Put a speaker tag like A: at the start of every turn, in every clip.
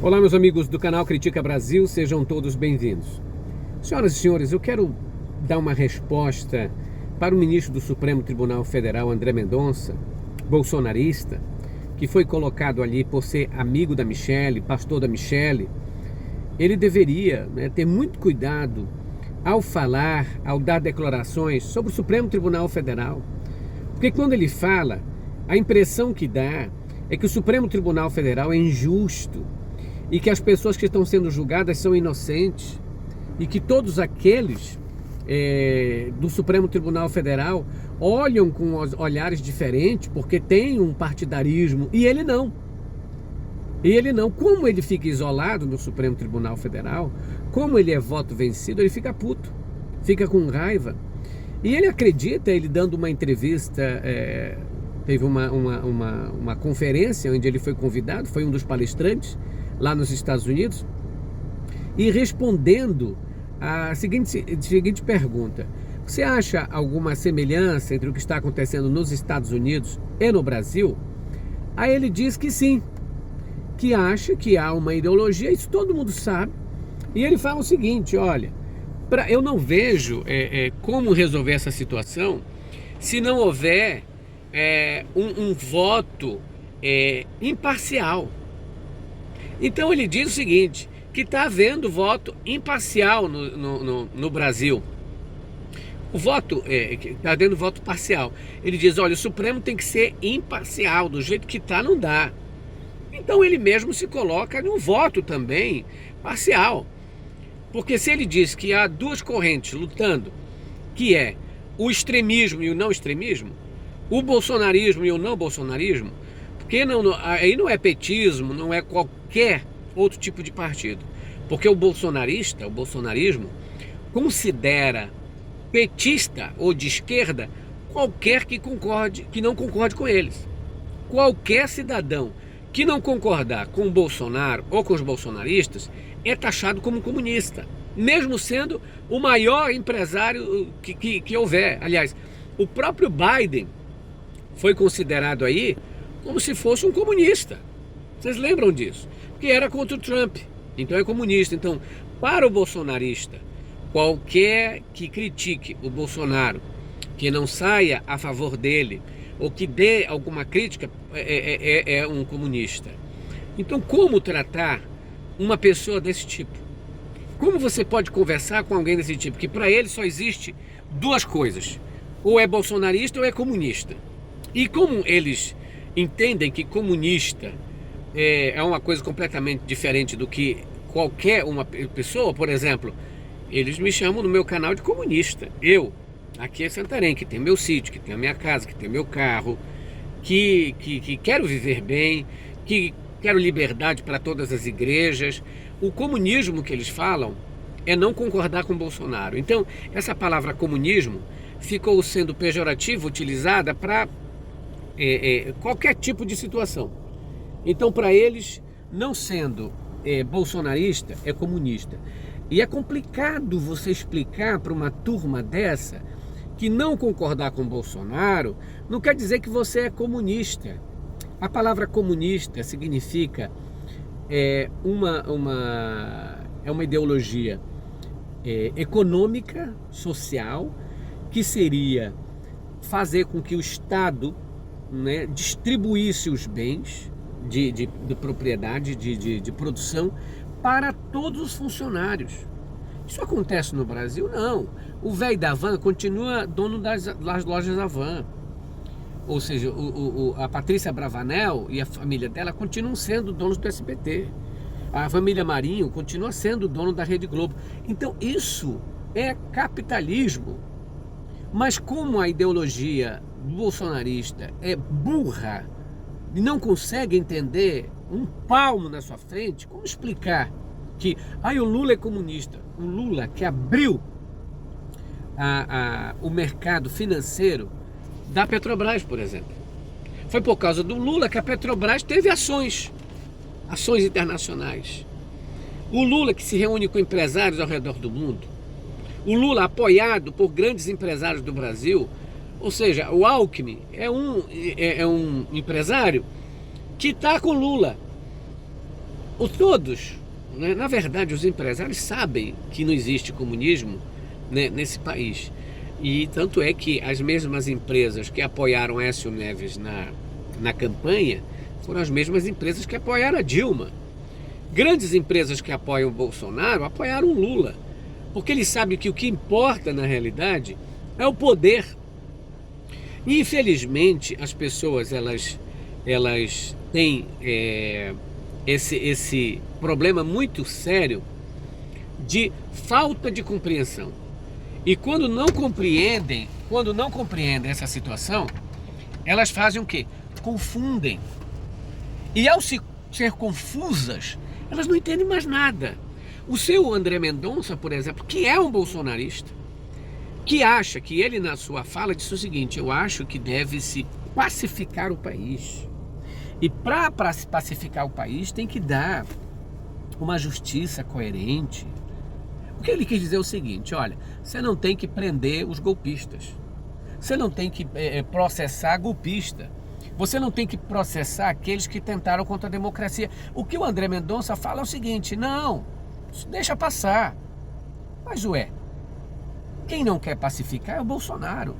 A: Olá, meus amigos do canal Critica Brasil, sejam todos bem-vindos. Senhoras e senhores, eu quero dar uma resposta para o ministro do Supremo Tribunal Federal, André Mendonça, bolsonarista, que foi colocado ali por ser amigo da Michelle, pastor da Michelle. Ele deveria ter muito cuidado ao falar, ao dar declarações sobre o Supremo Tribunal Federal, porque quando ele fala, a impressão que dá é que o Supremo Tribunal Federal é injusto, e que as pessoas que estão sendo julgadas são inocentes, e que todos aqueles do Supremo Tribunal Federal olham com olhares diferentes, porque tem um partidarismo, e ele não. Como ele fica isolado no Supremo Tribunal Federal, como ele é voto vencido, ele fica puto, fica com raiva. E ele acredita, ele dando uma entrevista, teve uma conferência onde ele foi convidado, foi um dos palestrantes, lá nos Estados Unidos, e respondendo a seguinte pergunta: você acha alguma semelhança entre o que está acontecendo nos Estados Unidos e no Brasil? Aí ele diz que sim, que acha que há uma ideologia, isso todo mundo sabe, e ele fala o seguinte: olha, eu não vejo como resolver essa situação se não houver um voto imparcial. Então ele diz o seguinte, que está havendo voto imparcial no Brasil. O voto, está havendo voto parcial. Ele diz, olha, o Supremo tem que ser imparcial, do jeito que está não dá. Então ele mesmo se coloca num voto também parcial. Porque se ele diz que há duas correntes lutando, que é o extremismo e o não extremismo, o bolsonarismo e o não bolsonarismo, porque aí não é petismo, não é qualquer outro tipo de partido. Porque o bolsonarismo, considera petista ou de esquerda qualquer que não concorde com eles. Qualquer cidadão que não concordar com o Bolsonaro ou com os bolsonaristas é taxado como comunista, mesmo sendo o maior empresário que houver. Aliás, o próprio Biden foi considerado aí como se fosse um comunista. Vocês lembram disso? Porque era contra o Trump, então é comunista. Então, para o bolsonarista, qualquer que critique o Bolsonaro, que não saia a favor dele, ou que dê alguma crítica, é um comunista. Então, como tratar uma pessoa desse tipo? Como você pode conversar com alguém desse tipo? Que para ele só existe duas coisas: ou é bolsonarista ou é comunista. E como eles entendem que comunista é uma coisa completamente diferente do que qualquer uma pessoa, por exemplo, eles me chamam no meu canal de comunista. Eu, aqui em Santarém, que tem meu sítio, que tem a minha casa, que tem meu carro, que quero viver bem, que quero liberdade para todas as igrejas. O comunismo que eles falam é não concordar com Bolsonaro. Então, essa palavra comunismo ficou sendo pejorativa, utilizada para qualquer tipo de situação. Então, para eles, não sendo bolsonarista, é comunista. E é complicado você explicar para uma turma dessa que não concordar com Bolsonaro não quer dizer que você é comunista. A palavra comunista significa uma ideologia econômica, social, que seria fazer com que o Estado distribuísse os bens de propriedade, de produção, para todos os funcionários. Isso acontece no Brasil? Não. O velho da van continua dono das lojas Havan. Ou seja, a Patrícia Bravanel e a família dela continuam sendo donos do SBT. A família Marinho continua sendo dono da Rede Globo. Então isso é capitalismo. Mas como a ideologia bolsonarista é burra e não consegue entender um palmo na sua frente, como explicar que o Lula é comunista? O Lula que abriu o mercado financeiro da Petrobras, por exemplo. Foi por causa do Lula que a Petrobras teve ações internacionais. O Lula que se reúne com empresários ao redor do mundo. O Lula apoiado por grandes empresários do Brasil. Ou seja, o Alckmin é um empresário que está com Lula. todos, né, na verdade, os empresários sabem que não existe comunismo, né, nesse país. E tanto é que as mesmas empresas que apoiaram Aécio Neves na campanha foram as mesmas empresas que apoiaram a Dilma. Grandes empresas que apoiam o Bolsonaro apoiaram o Lula, porque eles sabem que o que importa na realidade é o poder. E infelizmente as pessoas elas têm esse problema muito sério de falta de compreensão. E quando não compreendem essa situação, elas fazem o quê? Confundem. E ao ser confusas, elas não entendem mais nada. O seu André Mendonça, por exemplo, que é um bolsonarista, que acha que ele na sua fala disse o seguinte: eu acho que deve-se pacificar o país. E para pacificar o país tem que dar uma justiça coerente. O que ele quis dizer é o seguinte: olha, você não tem que prender os golpistas, você não tem que processar golpista, você não tem que processar aqueles que tentaram contra a democracia. O que o André Mendonça fala é o seguinte: não, deixa passar. Mas quem não quer pacificar é o Bolsonaro.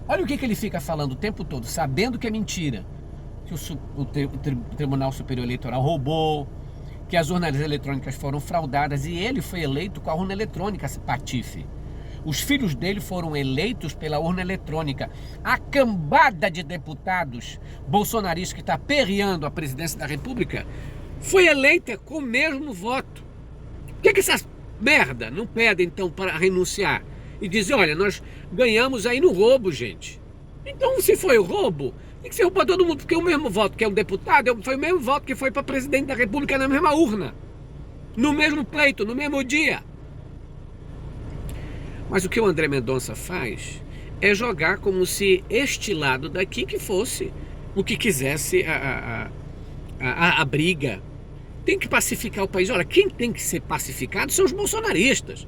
A: Olha o que ele fica falando o tempo todo, sabendo que é mentira, que o Tribunal Superior Eleitoral roubou, que as urnas eletrônicas foram fraudadas, e ele foi eleito com a urna eletrônica, patife. Os filhos dele foram eleitos pela urna eletrônica. A cambada de deputados bolsonaristas que está perreando a presidência da República foi eleita com o mesmo voto. Por que essas merda não pedem então para renunciar e dizer: olha, nós ganhamos aí no roubo, gente? Então, se foi o roubo, tem que ser roubo para todo mundo, porque o mesmo voto que é um deputado foi o mesmo voto que foi para presidente da República na mesma urna, no mesmo pleito, no mesmo dia. Mas o que o André Mendonça faz é jogar como se este lado daqui que fosse o que quisesse a briga. Tem que pacificar o país. Olha, quem tem que ser pacificado são os bolsonaristas,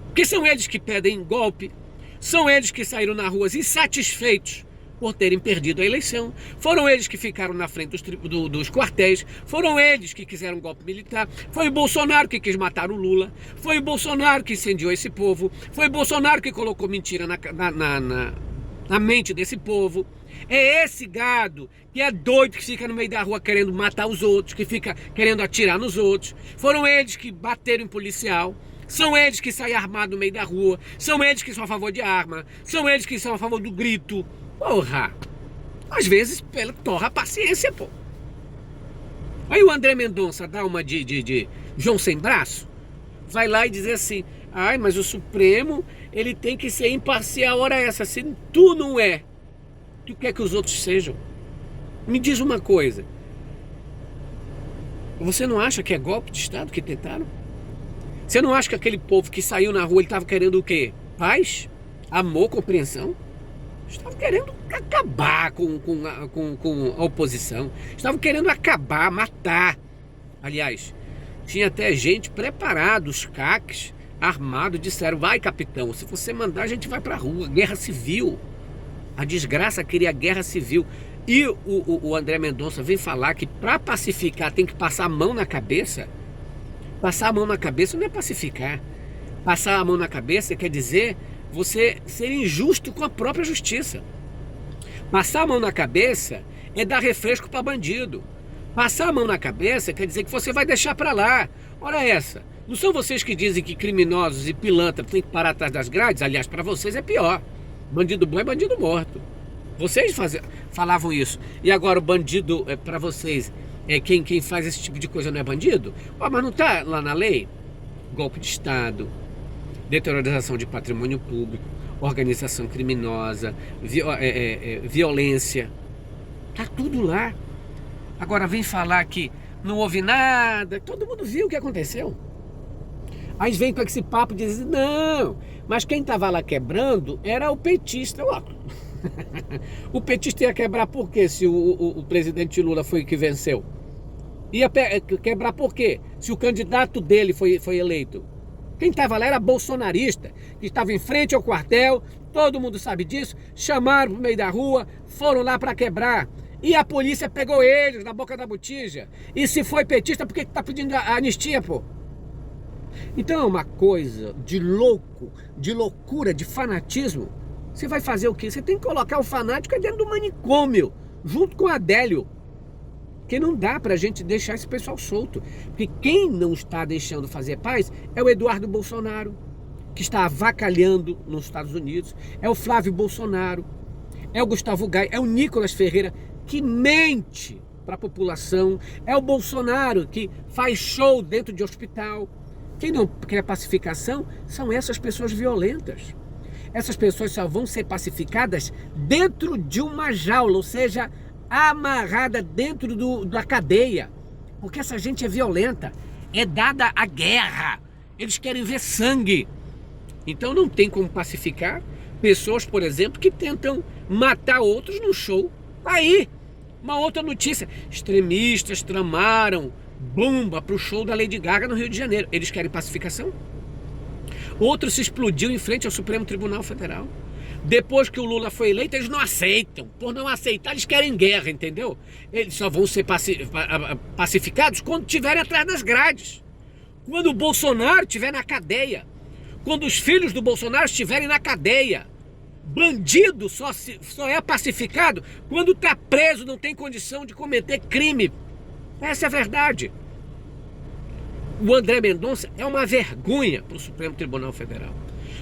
A: porque são eles que pedem golpe, são eles que saíram na rua insatisfeitos por terem perdido a eleição, foram eles que ficaram na frente dos quartéis, foram eles que quiseram um golpe militar, foi o Bolsonaro que quis matar o Lula, foi o Bolsonaro que incendiou esse povo, foi o Bolsonaro que colocou mentira na mente desse povo. É esse gado que é doido, que fica no meio da rua querendo matar os outros, que fica querendo atirar nos outros. Foram eles que bateram em policial, são eles que saem armados no meio da rua, são eles que são a favor de arma, são eles que são a favor do grito. Porra, às vezes torra a paciência, pô. Aí o André Mendonça dá uma de João sem braço, vai lá e diz assim: ai, mas o Supremo, ele tem que ser imparcial. Ora essa, se tu não é, tu quer que os outros sejam? Me diz uma coisa, você não acha que é golpe de Estado que tentaram? Você não acha que aquele povo que saiu na rua, ele estava querendo o quê? Paz? Amor? Compreensão? Estavam querendo acabar com a oposição. Estavam querendo acabar, matar. Aliás, tinha até gente preparada, os CACs, armados, disseram: vai, capitão, se você mandar a gente vai pra rua. Guerra civil. A desgraça queria guerra civil. E o André Mendonça vem falar que para pacificar tem que passar a mão na cabeça. Passar a mão na cabeça não é pacificar. Passar a mão na cabeça quer dizer você ser injusto com a própria justiça. Passar a mão na cabeça é dar refresco para bandido. Passar a mão na cabeça quer dizer que você vai deixar para lá. Ora essa, não são vocês que dizem que criminosos e pilantras têm que parar atrás das grades? Aliás, para vocês é pior. Bandido bom é bandido morto. Vocês falavam isso. E agora o bandido, para vocês, quem faz esse tipo de coisa não é bandido? Mas não está lá na lei? Golpe de Estado, deterioração de patrimônio público, organização criminosa, violência. Está tudo lá. Agora vem falar que não houve nada. Todo mundo viu o que aconteceu. Aí vem com esse papo de dizer: não, mas quem estava lá quebrando era o petista. O petista ia quebrar por quê se o presidente Lula foi que venceu? Ia quebrar por quê se o candidato dele foi eleito? Quem estava lá era bolsonarista, que estava em frente ao quartel, todo mundo sabe disso, chamaram para o meio da rua, foram lá para quebrar. E a polícia pegou eles na boca da botija. E se foi petista, por que tá pedindo a anistia, pô? Então é uma coisa de louco, de loucura, de fanatismo. Você vai fazer o quê? Você tem que colocar o fanático dentro do manicômio, junto com o Adélio. Porque não dá pra gente deixar esse pessoal solto. Porque quem não está deixando fazer paz é o Eduardo Bolsonaro, que está avacalhando nos Estados Unidos. É o Flávio Bolsonaro. É o Gustavo Gai. É o Nicolas Ferreira, que mente para a população. É o Bolsonaro, que faz show dentro de hospital. Quem não quer pacificação são essas pessoas violentas. Essas pessoas só vão ser pacificadas dentro de uma jaula, ou seja, amarrada dentro da cadeia. Porque essa gente é violenta, é dada a guerra. Eles querem ver sangue. Então não tem como pacificar pessoas, por exemplo, que tentam matar outros no show. Aí, uma outra notícia. Extremistas tramaram bomba para o show da Lady Gaga no Rio de Janeiro. Eles querem pacificação? Outro se explodiu em frente ao Supremo Tribunal Federal. Depois que o Lula foi eleito, eles não aceitam. Por não aceitar, eles querem guerra, entendeu? Eles só vão ser pacificados quando estiverem atrás das grades. Quando o Bolsonaro estiver na cadeia. Quando os filhos do Bolsonaro estiverem na cadeia. Bandido só é pacificado quando está preso, não tem condição de cometer crime. Essa é a verdade. O André Mendonça é uma vergonha para o Supremo Tribunal Federal.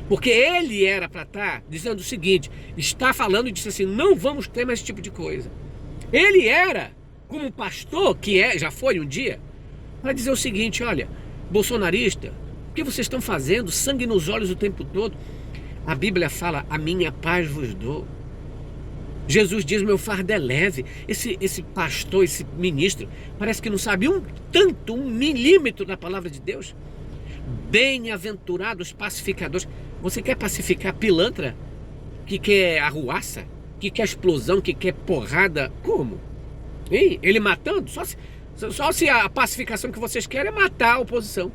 A: Porque ele era para estar dizendo o seguinte, está falando e disse assim, não vamos ter mais esse tipo de coisa. Ele era, como um pastor, já foi um dia, para dizer o seguinte, olha, bolsonarista, o que vocês estão fazendo? Sangue nos olhos o tempo todo. A Bíblia fala, a minha paz vos dou. Jesus diz, meu fardo é leve. Esse pastor, esse ministro, parece que não sabe um milímetro da palavra de Deus. Bem-aventurados pacificadores. Você quer pacificar pilantra? Que quer arruaça? Que quer explosão? Que quer porrada? Como? Hein? Ele matando? Só se a pacificação que vocês querem é matar a oposição.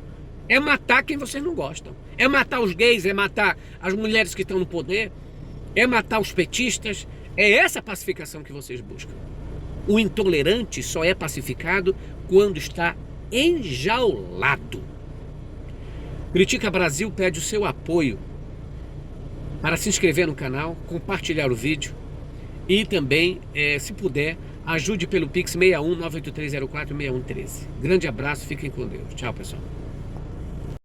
A: É matar quem vocês não gostam. É matar os gays, é matar as mulheres que estão no poder. É matar os petistas. É essa pacificação que vocês buscam. O intolerante só é pacificado quando está enjaulado. Critica Brasil pede o seu apoio para se inscrever no canal, compartilhar o vídeo e também, se puder, ajude pelo Pix 61 98304 6113. Grande abraço, fiquem com Deus. Tchau, pessoal.